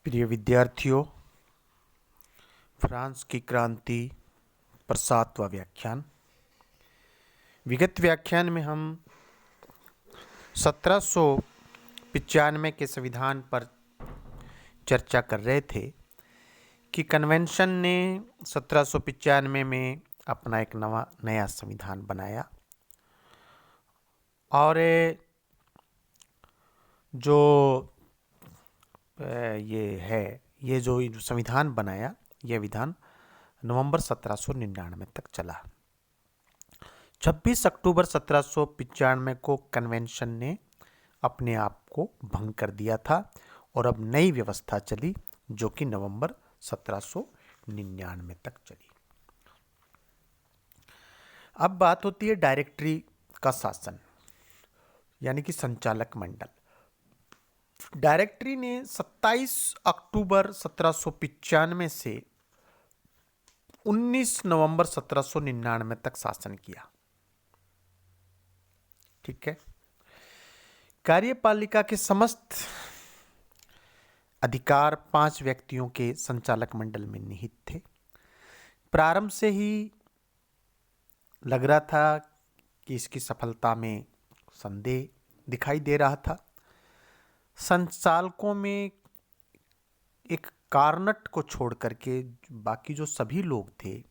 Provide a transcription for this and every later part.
प्रिय विद्यार्थियों, फ्रांस की क्रांति पर 7वां व्याख्यान। विगत व्याख्यान में हम 1795 के संविधान पर चर्चा कर रहे थे कि कन्वेंशन ने 1795 में अपना एक नया संविधान बनाया और जो ये जो संविधान बनाया, यह विधान नवंबर 1799 तक चला। 26 अक्टूबर 1795 को कन्वेंशन ने अपने आप को भंग कर दिया था और अब नई व्यवस्था चली जो कि नवंबर 1799 तक चली। अब बात होती है डायरेक्टरी का शासन यानी कि संचालक मंडल। डायरेक्टरी ने 27 अक्टूबर 1795 से 19 नवंबर 1799 तक शासन किया। ठीक है। कार्यपालिका के समस्त अधिकार 5 व्यक्तियों के संचालक मंडल में निहित थे। प्रारंभ से ही लग रहा था कि इसकी सफलता में संदेह दिखाई दे रहा था। संचालकों में एक कार्नट को छोड़ करके बाकी जो सभी लोग थे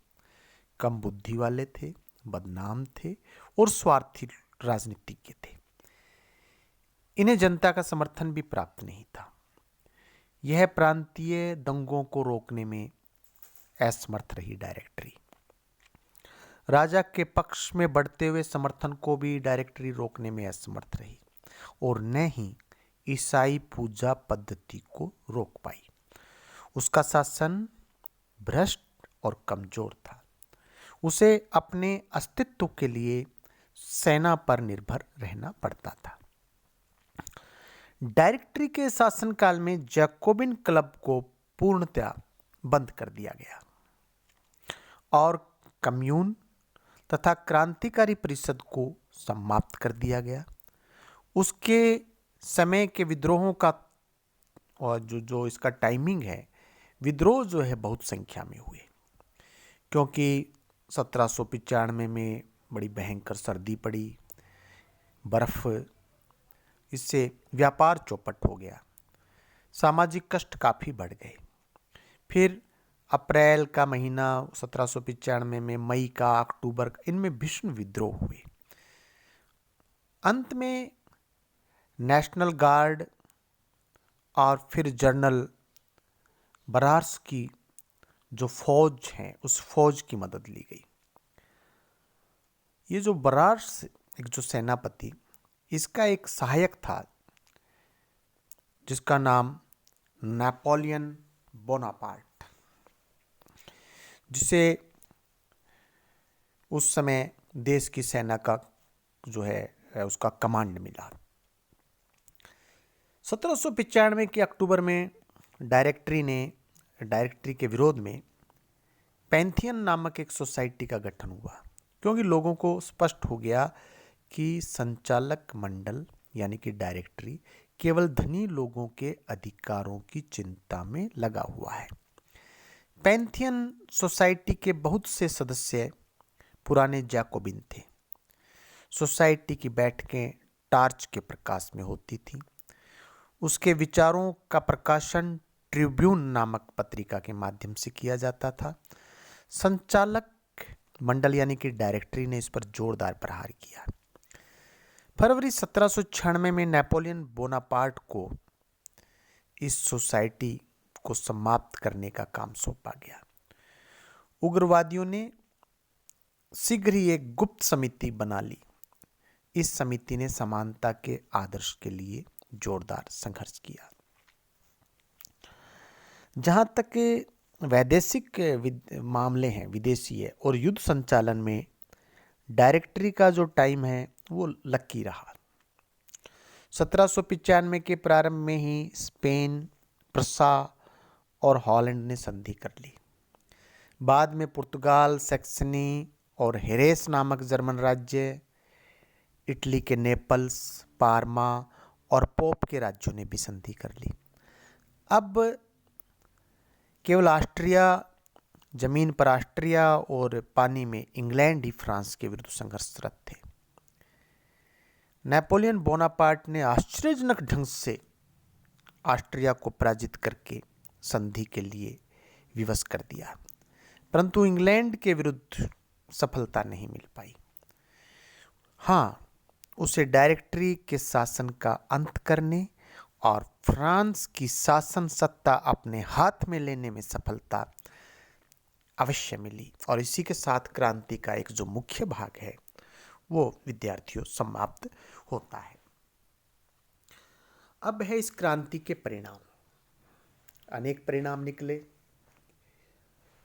कम बुद्धि वाले थे, बदनाम थे और स्वार्थी राजनीतिज्ञ थे। इन्हें जनता का समर्थन भी प्राप्त नहीं था। यह प्रांतीय दंगों को रोकने में असमर्थ रही डायरेक्टरी। राजा के पक्ष में बढ़ते हुए समर्थन को भी डायरेक्टरी रोकने में असमर्थ रही और न ही ईसाई पूजा पद्धति को रोक पाई। उसका शासन भ्रष्ट और कमजोर था। उसे अपने अस्तित्व के लिए सेना पर निर्भर रहना पड़ता था। डायरेक्टरी के शासनकाल में जैकोबिन क्लब को पूर्णतया बंद कर दिया गया और कम्यून तथा क्रांतिकारी परिषद को समाप्त कर दिया गया। उसके समय के विद्रोहों का और जो इसका टाइमिंग है, विद्रोह जो है बहुत संख्या में हुए क्योंकि 1795 में बड़ी भयंकर सर्दी पड़ी, बर्फ, इससे व्यापार चौपट हो गया, सामाजिक कष्ट काफ़ी बढ़ गए। फिर अप्रैल का महीना 1795 में, मई का, अक्टूबर का, इनमें भीषण विद्रोह हुए। अंत में नेशनल गार्ड और फिर जनरल बरार्स की जो फौज है उस फौज की मदद ली गई। ये जो बरार्स, एक जो सेनापति, इसका एक सहायक था जिसका नाम नेपोलियन बोनापार्ट, जिसे उस समय देश की सेना का जो है उसका कमांड मिला। 1795 के अक्टूबर में डायरेक्टरी के विरोध में पैंथियन नामक एक सोसाइटी का गठन हुआ क्योंकि लोगों को स्पष्ट हो गया कि संचालक मंडल यानी कि डायरेक्टरी केवल धनी लोगों के अधिकारों की चिंता में लगा हुआ है। पैंथियन सोसाइटी के बहुत से सदस्य पुराने जैकोबिन थे। सोसाइटी की बैठकें टार्च के प्रकाश में होती थीं। उसके विचारों का प्रकाशन ट्रिब्यून नामक पत्रिका के माध्यम से किया जाता था। संचालक मंडल यानी कि डायरेक्टरी ने इस पर जोरदार प्रहार किया। फरवरी 1796 में नेपोलियन बोनापार्ट को इस सोसाइटी को समाप्त करने का काम सौंपा गया। उग्रवादियों ने शीघ्र ही एक गुप्त समिति बना ली। इस समिति ने समानता के आदर्श के लिए जोरदार संघर्ष किया। जहां तक वैदेशिक मामले हैं, विदेशी है, और युद्ध संचालन में डायरेक्टरी का जो टाइम है वो लकी रहा। 1795 के प्रारंभ में ही स्पेन, प्रसा और हॉलैंड ने संधि कर ली। बाद में पुर्तगाल, सैक्सनी और हेरेस नामक जर्मन राज्य, इटली के नेपल्स, पार्मा और पोप के राज्यों ने भी संधि कर ली। अब केवल ऑस्ट्रिया, जमीन पर ऑस्ट्रिया और पानी में इंग्लैंड ही फ्रांस के विरुद्ध संघर्षरत थे। नेपोलियन बोनापार्ट ने आश्चर्यजनक ढंग से ऑस्ट्रिया को पराजित करके संधि के लिए विवश कर दिया, परंतु इंग्लैंड के विरुद्ध सफलता नहीं मिल पाई। हाँ, उसे डायरेक्टरी के शासन का अंत करने और फ्रांस की शासन सत्ता अपने हाथ में लेने में सफलता अवश्य मिली, और इसी के साथ क्रांति का एक जो मुख्य भाग है वो विद्यार्थियों समाप्त होता है। अब है इस क्रांति के परिणाम। अनेक परिणाम निकले।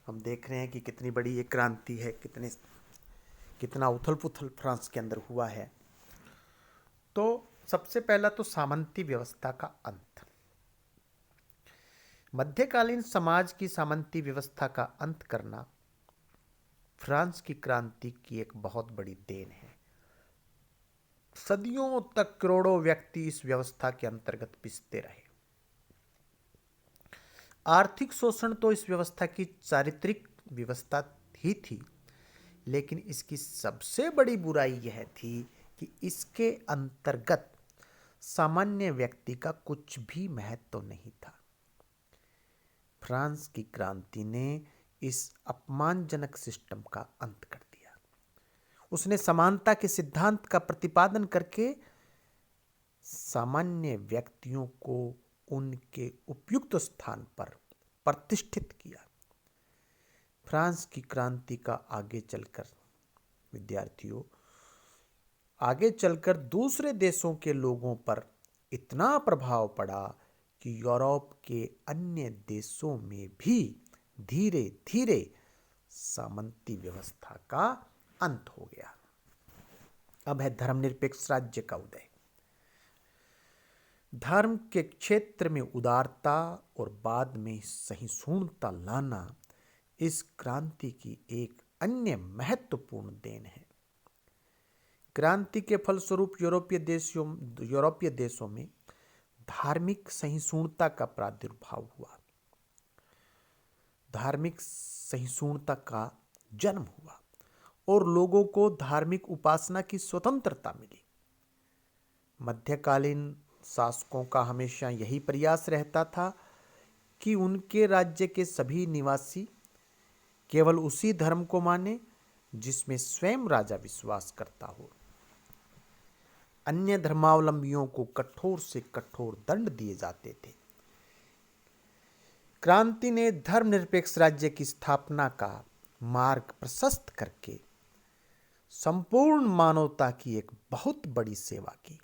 हम देख रहे हैं कि कितनी बड़ी ये क्रांति है, कितना उथल पुथल फ्रांस के अंदर हुआ है। तो सबसे पहला तो सामंती व्यवस्था का अंत। मध्यकालीन समाज की सामंती व्यवस्था का अंत करना फ्रांस की क्रांति की एक बहुत बड़ी देन है। सदियों तक करोड़ों व्यक्ति इस व्यवस्था के अंतर्गत पिसते रहे। आर्थिक शोषण तो इस व्यवस्था की चारित्रिक व्यवस्था ही थी, लेकिन इसकी सबसे बड़ी बुराई यह थी कि इसके अंतर्गत सामान्य व्यक्ति का कुछ भी महत्व नहीं था। फ्रांस की क्रांति ने इस अपमानजनक सिस्टम का अंत कर दिया। उसने समानता के सिद्धांत का प्रतिपादन करके सामान्य व्यक्तियों को उनके उपयुक्त स्थान पर प्रतिष्ठित किया। फ्रांस की क्रांति का आगे चलकर दूसरे देशों के लोगों पर इतना प्रभाव पड़ा कि यूरोप के अन्य देशों में भी धीरे धीरे सामंती व्यवस्था का अंत हो गया। अब है धर्मनिरपेक्ष राज्य का उदय। धर्म के क्षेत्र में उदारता और बाद में सहिष्णुता लाना इस क्रांति की एक अन्य महत्वपूर्ण देन है। क्रांति के फलस्वरूप यूरोपीय देशों में धार्मिक सहिष्णुता का प्रादुर्भाव हुआ, धार्मिक सहिष्णुता का जन्म हुआ और लोगों को धार्मिक उपासना की स्वतंत्रता मिली। मध्यकालीन शासकों का हमेशा यही प्रयास रहता था कि उनके राज्य के सभी निवासी केवल उसी धर्म को माने जिसमें स्वयं राजा विश्वास करता हो। अन्य धर्मावलंबियों को कठोर से कठोर दंड दिए जाते थे। क्रांति ने धर्मनिरपेक्ष राज्य की स्थापना का मार्ग प्रशस्त करके संपूर्ण मानवता की एक बहुत बड़ी सेवा की।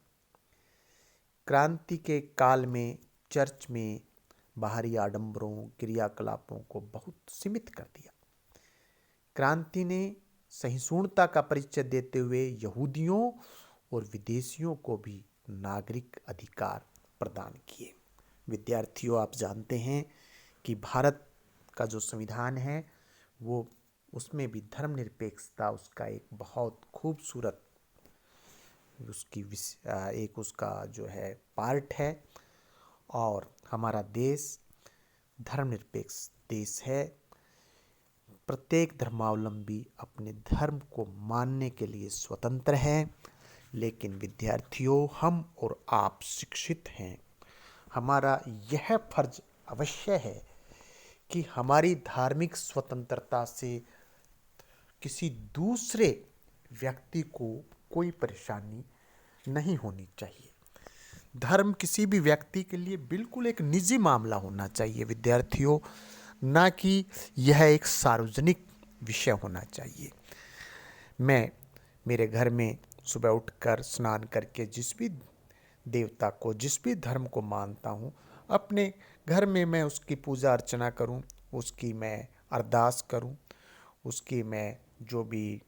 क्रांति के काल में चर्च में बाहरी आडंबरों क्रियाकलापों को बहुत सीमित कर दिया। क्रांति ने सहिष्णुता का परिचय देते हुए यहूदियों और विदेशियों को भी नागरिक अधिकार प्रदान किए। विद्यार्थियों, आप जानते हैं कि भारत का जो संविधान है वो उसमें भी धर्मनिरपेक्षता उसका एक बहुत खूबसूरत उसका जो है पार्ट है। और हमारा देश धर्मनिरपेक्ष देश है। प्रत्येक धर्मावलंबी अपने धर्म को मानने के लिए स्वतंत्र है। लेकिन विद्यार्थियों, हम और आप शिक्षित हैं। हमारा यह फर्ज अवश्य है कि हमारी धार्मिक स्वतंत्रता से किसी दूसरे व्यक्ति को कोई परेशानी नहीं होनी चाहिए। धर्म किसी भी व्यक्ति के लिए बिल्कुल एक निजी मामला होना चाहिए विद्यार्थियों, ना कि यह एक सार्वजनिक विषय होना चाहिए। मैं मेरे घर में सुबह उठकर स्नान करके जिस भी देवता को, जिस भी धर्म को मानता हूँ, अपने घर में मैं उसकी पूजा अर्चना करूँ, उसकी मैं अरदास करूँ, उसकी मैं जो भी,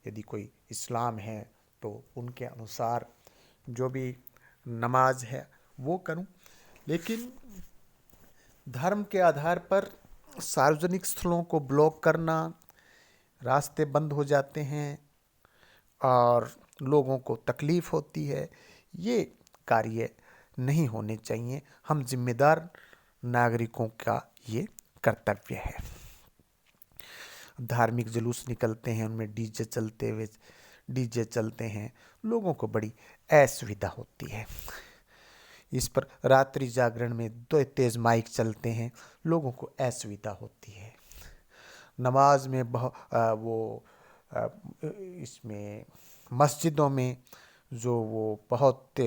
यदि कोई इस्लाम है तो उनके अनुसार जो भी नमाज है वो करूं। लेकिन धर्म के आधार पर सार्वजनिक स्थलों को ब्लॉक करना, रास्ते बंद हो जाते हैं और लोगों को तकलीफ होती है, ये कार्य नहीं होने चाहिए। हम जिम्मेदार नागरिकों का ये कर्तव्य है। धार्मिक जुलूस निकलते हैं, उनमें डीजे चलते हैं, लोगों को बड़ी असुविधा होती है। इस पर रात्रि जागरण में दो तेज माइक चलते हैं, लोगों को असुविधा होती है। नमाज में इसमें मस्जिदों में जो वो बहुत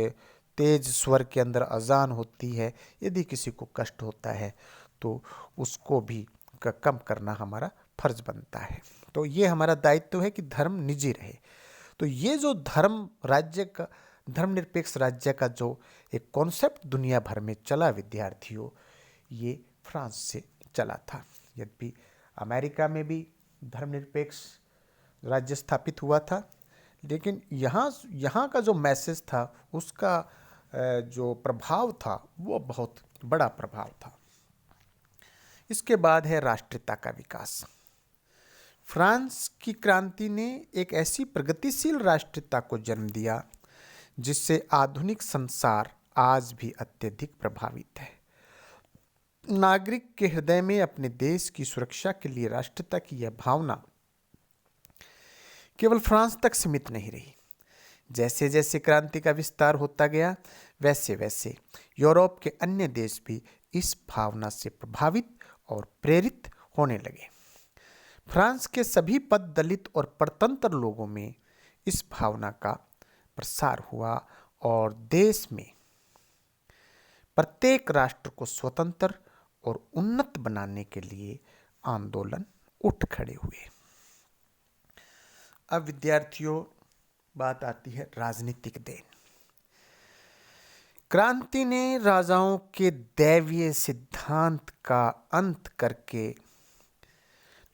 तेज स्वर के अंदर अजान होती है, यदि किसी को कष्ट होता है तो उसको भी कम करना हमारा फर्ज बनता है। तो ये हमारा दायित्व है कि धर्म निजी रहे। तो ये जो धर्मनिरपेक्ष राज्य का जो एक कॉन्सेप्ट दुनिया भर में चला विद्यार्थियों, ये फ्रांस से चला था। यद्यपि अमेरिका में भी धर्मनिरपेक्ष राज्य स्थापित हुआ था, लेकिन यहाँ का जो मैसेज था, उसका जो प्रभाव था वो बहुत बड़ा प्रभाव था। इसके बाद है राष्ट्रीयता का विकास। फ्रांस की क्रांति ने एक ऐसी प्रगतिशील राष्ट्रीयता को जन्म दिया जिससे आधुनिक संसार आज भी अत्यधिक प्रभावित है। नागरिक के हृदय में अपने देश की सुरक्षा के लिए राष्ट्रीयता की यह भावना केवल फ्रांस तक सीमित नहीं रही। जैसे जैसे क्रांति का विस्तार होता गया, वैसे वैसे यूरोप के अन्य देश भी इस भावना से प्रभावित और प्रेरित होने लगे। फ्रांस के सभी पद दलित और परतंत्र लोगों में इस भावना का प्रसार हुआ और देश में प्रत्येक राष्ट्र को स्वतंत्र और उन्नत बनाने के लिए आंदोलन उठ खड़े हुए। अब विद्यार्थियों, बात आती है राजनीतिक देन। क्रांति ने राजाओं के दैवीय सिद्धांत का अंत करके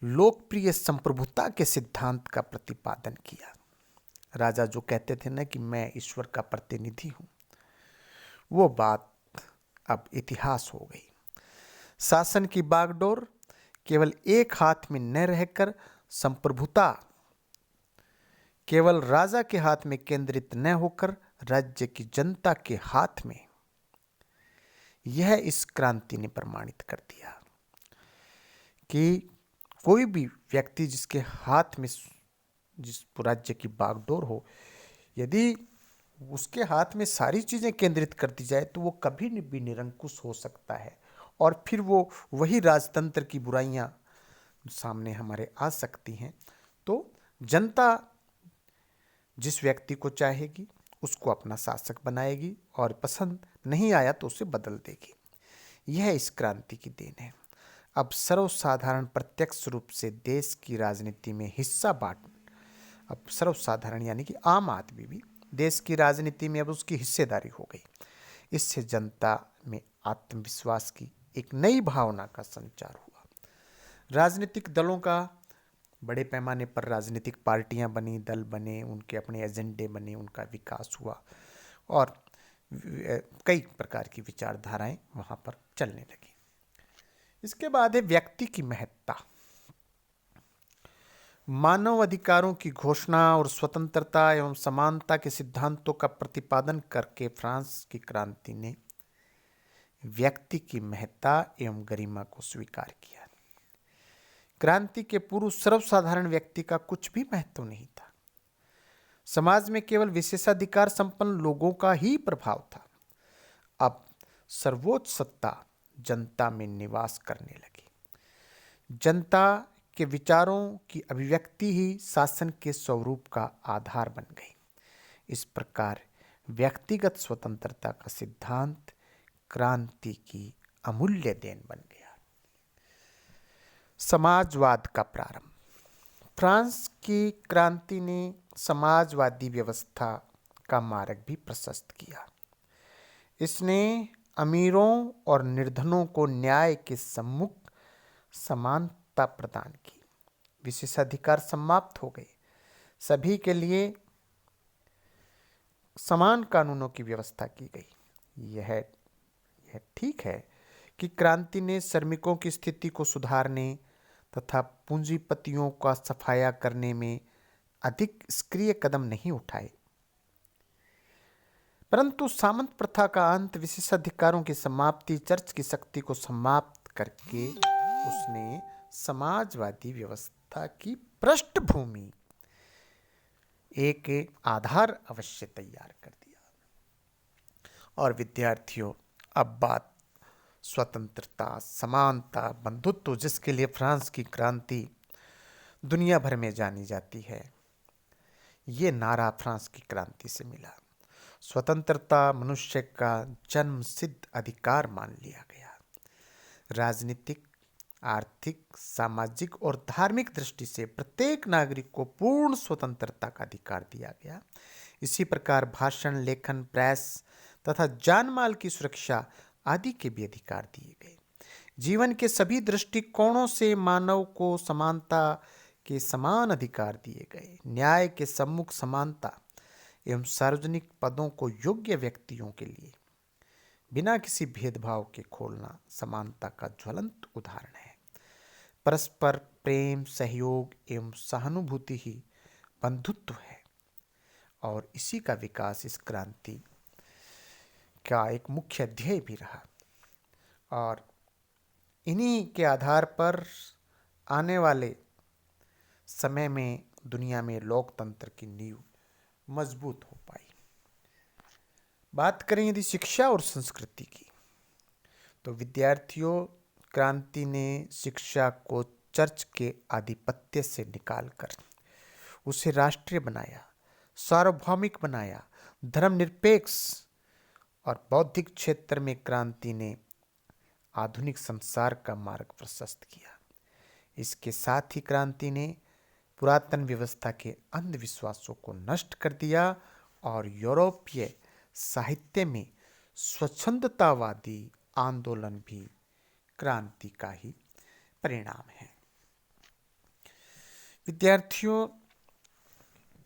लोकप्रिय संप्रभुता के सिद्धांत का प्रतिपादन किया। राजा जो कहते थे ना कि मैं ईश्वर का प्रतिनिधि हूं, वो बात अब इतिहास हो गई। शासन की बागडोर केवल एक हाथ में न रहकर संप्रभुता केवल राजा के हाथ में केंद्रित न होकर राज्य की जनता के हाथ में, यह इस क्रांति ने प्रमाणित कर दिया कि कोई भी व्यक्ति जिसके हाथ में जिस राज्य की बागडोर हो, यदि उसके हाथ में सारी चीजें केंद्रित कर दी जाए तो वो कभी भी निरंकुश हो सकता है और फिर वो वही राजतंत्र की बुराइयां सामने हमारे आ सकती हैं। तो जनता जिस व्यक्ति को चाहेगी उसको अपना शासक बनाएगी और पसंद नहीं आया तो उसे बदल देगी। यह इस क्रांति की देन है। अब सर्वसाधारण प्रत्यक्ष रूप से देश की राजनीति में हिस्सा अब सर्वसाधारण यानी कि आम आदमी भी देश की राजनीति में अब उसकी हिस्सेदारी हो गई। इससे जनता में आत्मविश्वास की एक नई भावना का संचार हुआ। राजनीतिक दलों का बड़े पैमाने पर राजनीतिक पार्टियां बनी, दल बने, उनके अपने एजेंडे बने, उनका विकास हुआ और कई प्रकार की विचारधाराएं वहां पर चलने लगी। इसके बाद है व्यक्ति की महत्ता। मानव अधिकारों की घोषणा और स्वतंत्रता एवं समानता के सिद्धांतों का प्रतिपादन करके फ्रांस की क्रांति ने व्यक्ति की महत्ता एवं गरिमा को स्वीकार किया। क्रांति के पूर्व सर्वसाधारण व्यक्ति का कुछ भी महत्व नहीं था। समाज में केवल विशेषाधिकार संपन्न लोगों का ही प्रभाव था। अब सर्वोच्च सत्ता जनता में निवास करने लगी। जनता के विचारों की अभिव्यक्ति ही शासन के स्वरूप का आधार बन गई। इस प्रकार व्यक्तिगत स्वतंत्रता का सिद्धांत क्रांति की अमूल्य देन बन गया। समाजवाद का प्रारंभ। फ्रांस की क्रांति ने समाजवादी व्यवस्था का मार्ग भी प्रशस्त किया। इसने अमीरों और निर्धनों को न्याय के सम्मुख समानता प्रदान की। विशेषाधिकार समाप्त हो गए। सभी के लिए समान कानूनों की व्यवस्था की गई। यह ठीक है कि क्रांति ने श्रमिकों की स्थिति को सुधारने तथा पूंजीपतियों का सफाया करने में अधिक सक्रिय कदम नहीं उठाए, परंतु सामंत प्रथा का अंत, विशेषाधिकारों की समाप्ति, चर्च की शक्ति को समाप्त करके उसने समाजवादी व्यवस्था की पृष्ठभूमि, एक आधार अवश्य तैयार कर दिया। और विद्यार्थियों, अब बात स्वतंत्रता, समानता, बंधुत्व, जिसके लिए फ्रांस की क्रांति दुनिया भर में जानी जाती है, ये नारा फ्रांस की क्रांति से मिला। स्वतंत्रता मनुष्य का जन्म सिद्ध अधिकार मान लिया गया। राजनीतिक, आर्थिक, सामाजिक और धार्मिक दृष्टि से प्रत्येक नागरिक को पूर्ण स्वतंत्रता का अधिकार दिया गया। इसी प्रकार भाषण, लेखन, प्रेस तथा जानमाल की सुरक्षा आदि के भी अधिकार दिए गए। जीवन के सभी दृष्टिकोणों से मानव को समानता के समान अधिकार दिए गए। न्याय के सम्मुख समानता एवं सार्वजनिक पदों को योग्य व्यक्तियों के लिए बिना किसी भेदभाव के खोलना समानता का ज्वलंत उदाहरण है। परस्पर प्रेम, सहयोग एवं सहानुभूति ही बंधुत्व है और इसी का विकास इस क्रांति का एक मुख्य ध्येय भी रहा। और इन्हीं के आधार पर आने वाले समय में दुनिया में लोकतंत्र की नींव मजबूत हो पाई। बात करें यदि शिक्षा और संस्कृति की, तो विद्यार्थियों, क्रांति ने शिक्षा को चर्च के आधिपत्य से निकालकर उसे राष्ट्रीय बनाया, सार्वभौमिक बनाया, धर्मनिरपेक्ष और बौद्धिक क्षेत्र में क्रांति ने आधुनिक संसार का मार्ग प्रशस्त किया। इसके साथ ही क्रांति ने पुरातन व्यवस्था के अंधविश्वासों को नष्ट कर दिया और यूरोपीय साहित्य में स्वच्छंदतावादी आंदोलन भी क्रांति का ही परिणाम है। विद्यार्थियों,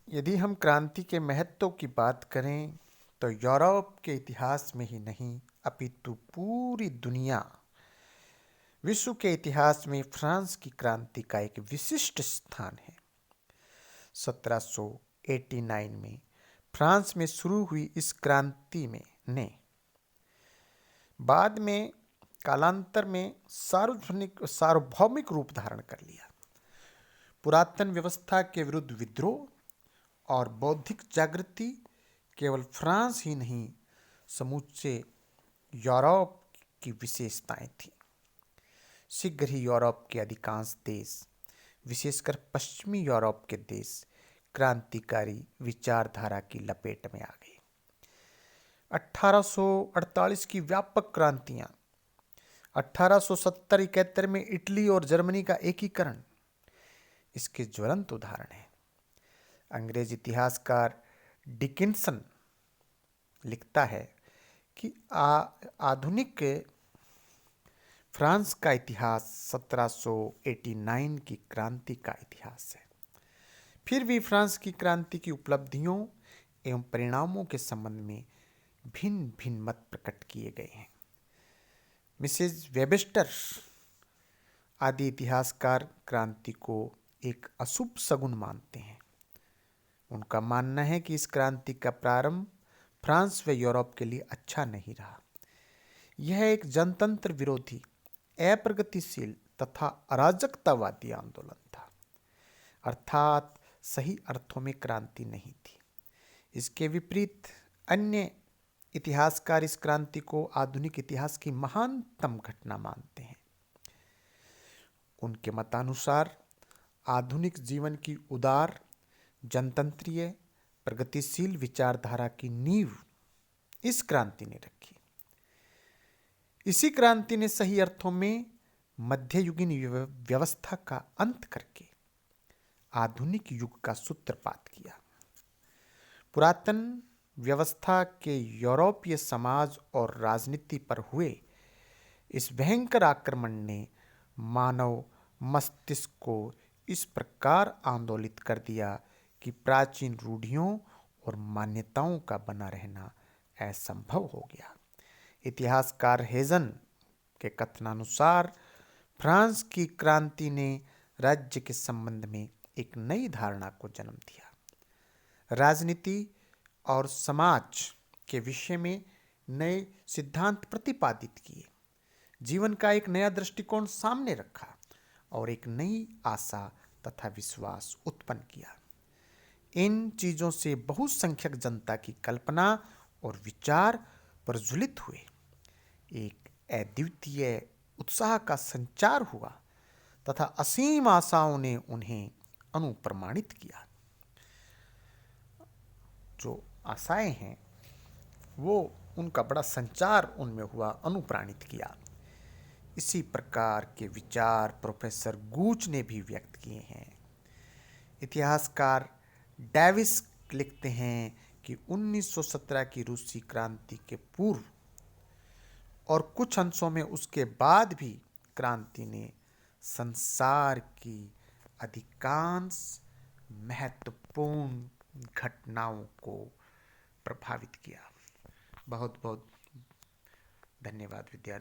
यदि हम क्रांति के महत्व की बात करें तो यूरोप के इतिहास में ही नहीं अपितु पूरी दुनिया, विश्व के इतिहास में फ्रांस की क्रांति का एक विशिष्ट स्थान है। 1789 में फ्रांस में शुरू हुई इस क्रांति में ने बाद में कालांतर में सार्वभौमिक रूप धारण कर लिया। पुरातन व्यवस्था के विरुद्ध विद्रोह और बौद्धिक जागृति केवल फ्रांस ही नहीं, समूचे यूरोप की विशेषताएं थीं। शीघ्र ही यूरोप के अधिकांश देश, विशेषकर पश्चिमी यूरोप के देश, क्रांतिकारी विचारधारा की लपेट में आ गए। 1848 की व्यापक क्रांतियां, 1870-71 में इटली और जर्मनी का एकीकरण इसके ज्वलंत उदाहरण है। अंग्रेज इतिहासकार डिकिंसन लिखता है कि आधुनिक फ्रांस का इतिहास 1789 की क्रांति का इतिहास है। फिर भी फ्रांस की क्रांति की उपलब्धियों एवं परिणामों के संबंध में भिन्न भिन्न मत प्रकट किए गए हैं। मिसेज वेबस्टर आदि इतिहासकार क्रांति को एक अशुभ शगुन मानते हैं। उनका मानना है कि इस क्रांति का प्रारंभ फ्रांस व यूरोप के लिए अच्छा नहीं रहा। यह एक जनतंत्र विरोधी, अप्रगतिशील तथा अराजकतावादी आंदोलन था, अर्थात सही अर्थों में क्रांति नहीं थी। इसके विपरीत अन्य इतिहासकार इस क्रांति को आधुनिक इतिहास की महानतम घटना मानते हैं। उनके मतानुसार आधुनिक जीवन की उदार, जनतंत्रीय, प्रगतिशील विचारधारा की नींव इस क्रांति ने रखी। इसी क्रांति ने सही अर्थों में मध्ययुगीन व्यवस्था का अंत करके आधुनिक युग का सूत्रपात किया। पुरातन व्यवस्था के यूरोपीय समाज और राजनीति पर हुए इस भयंकर आक्रमण ने मानव मस्तिष्क को इस प्रकार आंदोलित कर दिया कि प्राचीन रूढ़ियों और मान्यताओं का बना रहना असंभव हो गया। इतिहासकार हेजन के कथनानुसार फ्रांस की क्रांति ने राज्य के संबंध में एक नई धारणा को जन्म दिया। राजनीति और समाज के विषय में नए सिद्धांत प्रतिपादित किए, जीवन का एक नया दृष्टिकोण सामने रखा और एक नई आशा तथा विश्वास उत्पन्न किया। इन चीजों से बहुसंख्यक जनता की कल्पना और विचार प्रज्वलित हुए। एक अद्वितीय उत्साह का संचार हुआ तथा असीम आशाओं ने उन्हें अनुप्रमाणित किया। जो आशाएं हैं वो उनका बड़ा संचार उनमें हुआ, अनुप्राणित किया। इसी प्रकार के विचार प्रोफेसर गूच ने भी व्यक्त किए हैं। इतिहासकार डेविस लिखते हैं कि 1917 की रूसी क्रांति के पूर्व और कुछ अंशों में उसके बाद भी क्रांति ने संसार की अधिकांश महत्वपूर्ण घटनाओं को प्रभावित किया। बहुत बहुत धन्यवाद विद्यार्थी।